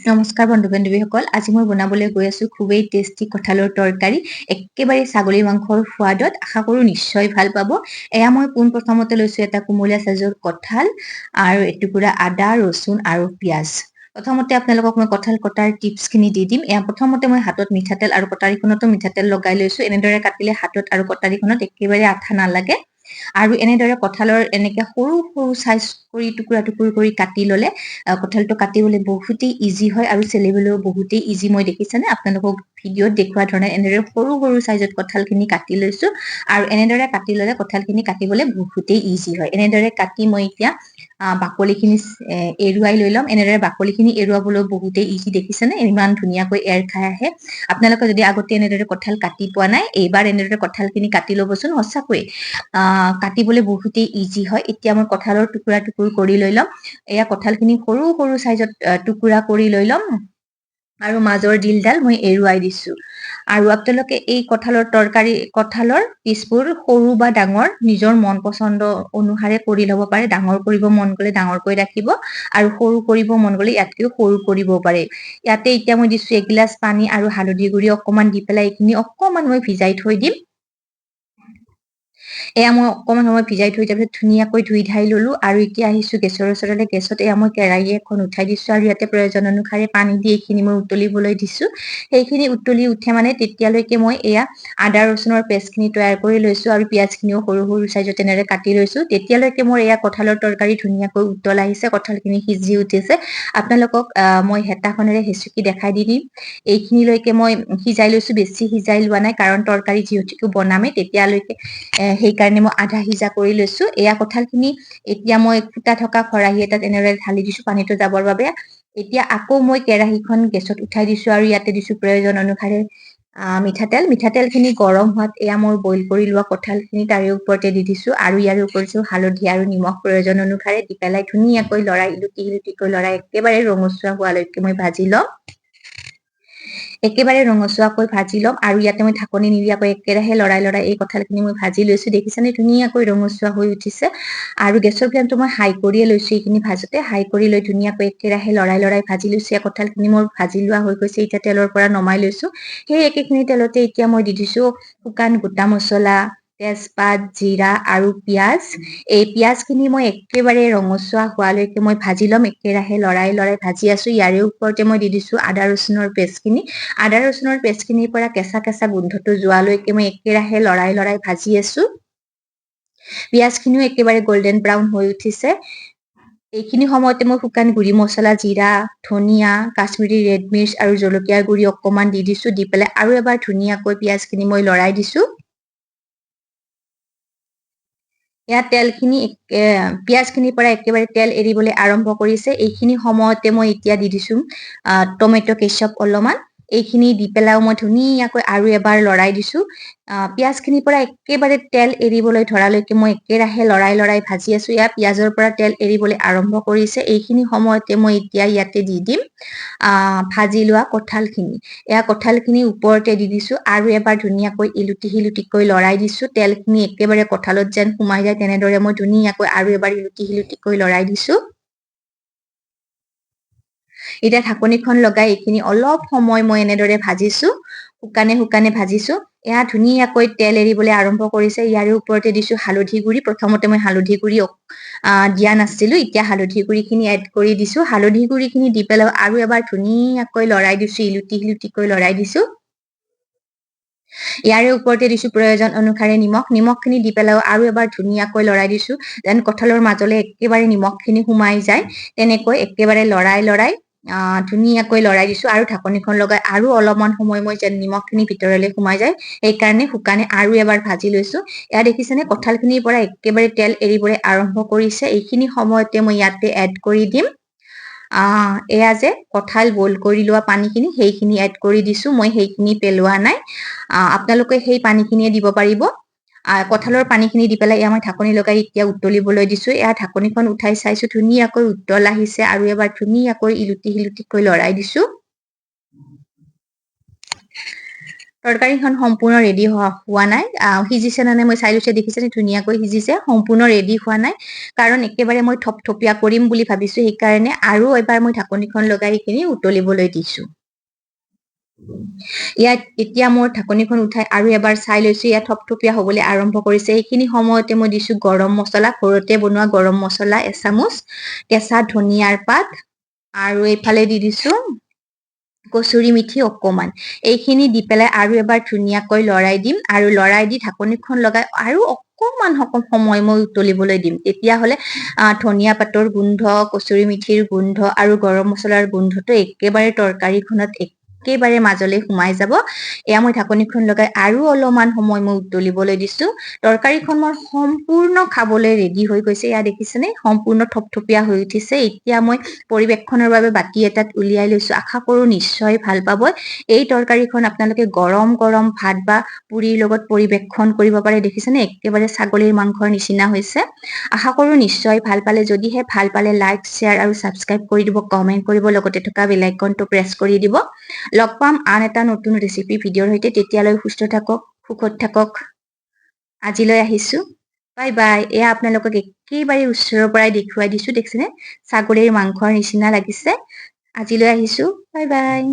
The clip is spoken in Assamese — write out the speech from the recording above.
নমস্কাৰ বন্ধু-বান্ধৱীসকল, আজি মই বনাবলৈ গৈ আছো খুবেই টেষ্টি কঁঠালৰ তৰকাৰী। একেবাৰে ছাগলী মাংসৰ সোৱাদত, আশা কৰো নিশ্চয় ভাল পাব। এয়া মই পোনপ্ৰথমতে লৈছো এটা কুমলীয়া সাইজৰ কঁঠাল আৰু এটুকুৰা আদা, ৰচুন আৰু পিঁয়াজ। প্ৰথমতে আপোনালোকক মই কঁঠাল কটাৰ টিপছখিনি দি দিম। এয়া প্ৰথমতে মই হাতত মিঠাতেল আৰু কটাৰীখনতো মিঠাতেল লগাই লৈছো। এনেদৰে কাটিলে হাতত আৰু কটাৰীখনত একেবাৰে আঠা নালাগে। আৰু এনেদৰে কঁঠালৰ এনেকে সৰু সৰু সাইজ কৰি টুকুৰা কৰি কাটি ললে কঁঠালটো কাটিবলৈ বহুতেই ইজি হয় আৰু চেলিবলৈও বহুতেই ইজি। মই দেখিছেনে আপোনালোকক ভিডিঅ'ত দেখুওৱা ধৰণে এনেদৰে সৰু সৰু সাইজত কঁঠালখিনি কাটি লৈছো আৰু এনেদৰে কাটি ললে কঁঠালখিনি কাটিবলৈ বহুতেই ইজি হয়। এনেদৰে কাটি মই এতিয়া বাকলিখিনি এৰুৱাই লৈ ল'ম। এনেদৰে বাকলিখিনি এৰুৱাবলৈ বহুতেই ইজি, দেখিছেনে ইমান ধুনীয়াকৈ এৰ খাই আহে। আপোনালোকে যদি আগতে এনেদৰে কঁঠাল কাটি পোৱা নাই, এইবাৰ এনেদৰে কঁঠালখিনি কাটি ল'বচোন, সঁচাকৈ কাটিবলৈ বহুতেই ইজি হয়। এতিয়া মই কঁঠালৰ টুকুৰা কৰি লৈ ল'ম। এয়া কঁঠালখিনি সৰু সৰু সাইজত টুকুৰা কৰি লৈ ল'ম আৰু মাজৰ ডিলডাল মই এৰুৱাই দিছো। আৰু আপোনালোকে এই কঁঠালৰ পিচবোৰ সৰু বা ডাঙৰ নিজৰ মন পছন্দ অনুসাৰে কৰি ল'ব পাৰে। ডাঙৰ কৰিব মন গ'লে ডাঙৰকৈ ৰাখিব আৰু সৰু কৰিব মন গ'লে ইয়াতকেও সৰু কৰিব পাৰে। ইয়াতে এতিয়া মই দিছো এগিলাচ পানী আৰু হালধি গুৰি অকমান দি পেলাই এইখিনি অকমান মই ভিজাই থৈ দিম। এয়া মই অকমান সময় ভিজাই থৈ তাৰ পিছত ধুনীয়াকৈ ধুই ধাই ললো আৰু এতিয়া আহিছো গেছৰ ওচৰলৈ। গেছত এয়া মই কেৰাহী এখন উঠাই দিছো আৰু ইয়াতে প্ৰয়োজন অনুসাৰে পানী দি এইখিনি মই উতলিবলৈ দিছো। সেইখিনি উতলি উঠে মানে তেতিয়ালৈকে মই এয়া আদা ৰচুনৰ পেষ্টখিনি তৈয়াৰ কৰি লৈছো আৰু পিঁয়াজখিনিও সৰু সৰু চাইজত তেনেদৰে কাটি লৈছো। তেতিয়ালৈকে মোৰ এয়া কঁঠালৰ তৰকাৰী ধুনীয়াকৈ উতল আহিছে, কঁঠালখিনি সিজি উঠিছে। আপোনালোকক মই হেতাখনেৰে হেচুকি দেখাই দি দিম। এইখিনিলৈকে মই সিজাই লৈছো, বেছি সিজাই লোৱা নাই, কাৰণ তৰকাৰী যিহেতুকে বনামেই তেতিয়ালৈকে সেইকাৰণে মই আধা সিজা কৰি লৈছো। এয়া কঁঠালখিনি এতিয়া মই ফুটা থকা খৰাহী এটাত এনেদৰে ঢালি দিছো পানীটো যাবৰ বাবে। এতিয়া আকৌ মই কেৰাহীখন গেছত উঠাই দিছো আৰু ইয়াতে দিছো প্ৰয়োজন অনুসাৰে মিঠাতেলখিনি গৰম হোৱাত এয়া মই বইল কৰি লোৱা কঁঠালখিনি তাৰে ওপৰতে দি দিছো আৰু ইয়াৰ ওপৰতো হালধি আৰু নিমখ প্ৰয়োজন অনুসাৰে দি পেলাই ধুনীয়াকৈ লৰাই ইলুটিকৈ লৰাই একেবাৰে ৰঙচুৱা হোৱালৈকে মই ভাজি ল'ম। একেবাৰে ৰঙচুৱাকৈ ভাজি ল'ম আৰু ইয়াতে মই ঢাকনি নিদিয়াকৈ একেৰাহে লৰাই এই কঁঠালখিনি মই ভাজি লৈছো। দেখিছেনে ধুনীয়াকৈ ৰঙচুৱা হৈ উঠিছে আৰু গেছৰ ফ্লেমটো মই হাই কৰিয়ে লৈছো। এইখিনি ভাজোতে হাই কৰি লৈ ধুনীয়াকৈ একেৰাহে লৰাই ভাজি লৈছো। কঁঠালখিনি মোৰ ভাজি লোৱা হৈ গৈছে, এতিয়া তেলৰ পৰা নমাই লৈছো। সেই একেখিনি তেলতে এতিয়া মই দি দিছো শুকান গোটা মছলা, তেজপাত, জিৰা আৰু পিঁয়াজ। এই পিঁয়াজখিনি মই একেবাৰে ৰঙচুৱা হোৱালৈকে মই ভাজি ল'ম। একেৰাহে লৰাই ভাজি আছো। ইয়াৰে ওপৰতে মই দি দিছো আদা ৰচুনৰ পেষ্টখিনি। আদা ৰচুনৰ পেষ্টখিনিৰ পৰা কেঁচা গোন্ধটো যোৱালৈকে মই একেৰাহে লৰাই ভাজি আছো। পিঁয়াজখিনিও একেবাৰে গল্ডেন ব্ৰাউন হৈ উঠিছে। এইখিনি সময়তে মই শুকান গুৰি মছলা, জিৰা, ধনিয়া, কাশ্মীৰী ৰেড মিৰ্চ আৰু জলকীয়াৰ গুৰি অকমান দি দিছো। দি পেলাই আৰু এবাৰ ধুনীয়াকৈ পিঁয়াজখিনি মই লৰাই দিছো। ইয়াত পিঁয়াজখিনিৰ পৰা একেবাৰে তেল এৰিবলৈ আৰম্ভ কৰিছে। এইখিনি সময়তে মই এতিয়া দি দিছো টমেটো কেচাপ অলপমান। এইখিনি দি পেলাইও মই ধুনীয়াকৈ আৰু এবাৰ লৰাই দিছো। পিঁয়াজখিনিৰ পৰা একেবাৰে তেল এৰিবলৈ ধৰালৈকে মই একেৰাহে লৰাই ভাজি আছো। ইয়াত পিঁয়াজৰ পৰা তেল এৰিবলৈ আৰম্ভ কৰিছে। এইখিনি সময়তে মই এতিয়া ইয়াতে দি দিম ভাজি লোৱা কঁঠালখিনি। এয়া কঁঠালখিনি ওপৰতে দি দিছো আৰু এবাৰ ধুনীয়াকৈ ইলুটিকৈ লৰাই দিছো। তেলখিনি একেবাৰে কঁঠালত যেন সোমাই যায় তেনেদৰে মই ধুনীয়াকৈ আৰু এবাৰ ইলুটিকৈ লৰাই দিছো। এতিয়া ঢাকনিখন লগাই এইখিনি অলপ সময় মই এনেদৰে ভাজিছো, শুকানে ভাজিছো। এয়া ধুনীয়াকৈ তেল এৰিবলৈ আৰম্ভ কৰিছে। ইয়াৰে ওপৰতে দিছো হালধি গুৰি। প্ৰথমতে মই হালধি গুৰি দিয়া নাছিলো, এতিয়া হালধি গুৰিখিনি এড কৰি দিছো। হালধি গুৰিখিনি দি পেলাই আৰু এবাৰ ধুনীয়াকৈ লৰাই দিছো, ইলুটিকৈ লৰাই দিছো। ইয়াৰে ওপৰতে দিছো প্ৰয়োজন অনুসাৰে নিমখখিনি দি পেলাই আৰু এবাৰ ধুনীয়াকৈ লৰাই দিছো, যেন কঁঠালৰ মাজলৈ একেবাৰে নিমখখিনি সোমাই যায়। তেনেকৈ একেবাৰে লৰাই ধুনীয়াকৈ লৰাই দিছো আৰু ঢাকনিখন লগাই আৰু অলপমান সময় মই যেন নিমখখিনি ভিতৰলৈ সোমাই যায় সেইকাৰণে শুকানে আৰু এবাৰ ভাজি লৈছো। এয়া দেখিছেনে কঁঠালখিনিৰ পৰা একেবাৰে তেল এৰিবলৈ আৰম্ভ কৰিছে। এইখিনি সময়তে মই ইয়াতে এড কৰি দিম এয়া যে কঁঠাল বইল কৰি লোৱা পানীখিনি, সেইখিনি এড কৰি দিছো। মই সেইখিনি পেলোৱা নাই, আপোনালোকে সেই পানীখিনিয়ে দিব পাৰিব। কঁঠালৰ পানীখিনি দি পেলাই মই ঢাকনি লগাই এতিয়া উতলিবলৈ দিছো। এয়া ঢাকনিখন উঠাই চাইছো, ধুনীয়াকৈ উতল আহিছে আৰু এবাৰ ধুনীয়াকৈ ইলুটিকৈ লৰাই দিছো। তৰকাৰীখন সম্পূৰ্ণ ৰেডি হোৱা নাই, সিজিছে নে নাই মই চাই লৈছে, দেখিছেনে ধুনীয়াকৈ সিজিছে, সম্পূৰ্ণ ৰেডি হোৱা নাই কাৰণ একেবাৰে মই থপথপীয়া কৰিম বুলি ভাবিছো, সেইকাৰণে আৰু এবাৰ মই ঢাকনিখন লগাই সেইখিনি উতলিবলৈ দিছো। ইয়াত এতিয়া মোৰ ঢাকনিখন উঠাই আৰু এবাৰ চাই লৈছো, ইয়াত থপথপীয়া হ'বলৈ আৰম্ভ কৰিছে। সেইখিনি সময়তে মই দিছো গৰম মছলা, ঘৰতে বনোৱা গৰম মছলা এচামুচ, কেঁচা ধনিয়াৰ পাত, আৰু এইফালে দি দিছো কচুৰি মিঠি অকমান। এইখিনি দি পেলাই আৰু এবাৰ ধুনীয়াকৈ লৰাই দিম, আৰু লৰাই দি ঢাকনিখন লগাই আৰু অকমান সময় মই উতলিবলৈ দিম। তেতিয়াহ'লে ধনিয়া পাতৰ গোন্ধ, কচুৰি মিঠিৰ গোন্ধ আৰু গৰম মছলাৰ গোন্ধটো একেবাৰে তৰকাৰীখনত একেবাৰে মাজলৈ সোমাই যাব। এয়া মই ঢাকনিখন লগাই আৰু অলপমান সময় মই উতলিবলৈ দিছো। তৰকাৰীখন মোৰ সম্পূৰ্ণ খাবলৈ ৰেডি হৈ গৈছে। এয়া দেখিছেনে সম্পূৰ্ণ থপথপীয়া হৈ উঠিছে। এতিয়া মই পৰিৱেশনৰ বাবে বাতি এটাত উলিয়াই লৈছো। আশা কৰো নিশ্চয় ভাল পাব। এই তৰকাৰীখন আপোনালোকে গৰম গৰম ভাত বা পুৰিৰ লগত পৰিৱেশন কৰিব পাৰে। দেখিছেনে একেবাৰে ছাগলীৰ মাংসৰ নিচিনা হৈছে। আশা কৰো নিশ্চয় ভাল পালে। যদিহে ভাল পালে লাইক, শ্বেয়াৰ আৰু ছাবস্ক্ৰাইব কৰি দিব, কমেন্ট কৰিব, লগতে থকা বেল আইকনটো প্ৰেছ কৰি দিব। লগ পাম আন এটা নতুন ৰেচিপি ভিডিঅ'ৰ সৈতে। তেতিয়ালৈ সুস্থ থাকক, সুখত থাকক। আজিলৈ আহিছো, বাই বাই। এয়া আপোনালোকক একেবাৰে ওচৰৰ পৰাই দেখুৱাই দিছো, দেখিছেনে ছাগলীৰ মাংসৰ নিচিনা লাগিছে। আজিলৈ আহিছো, বাই বাই।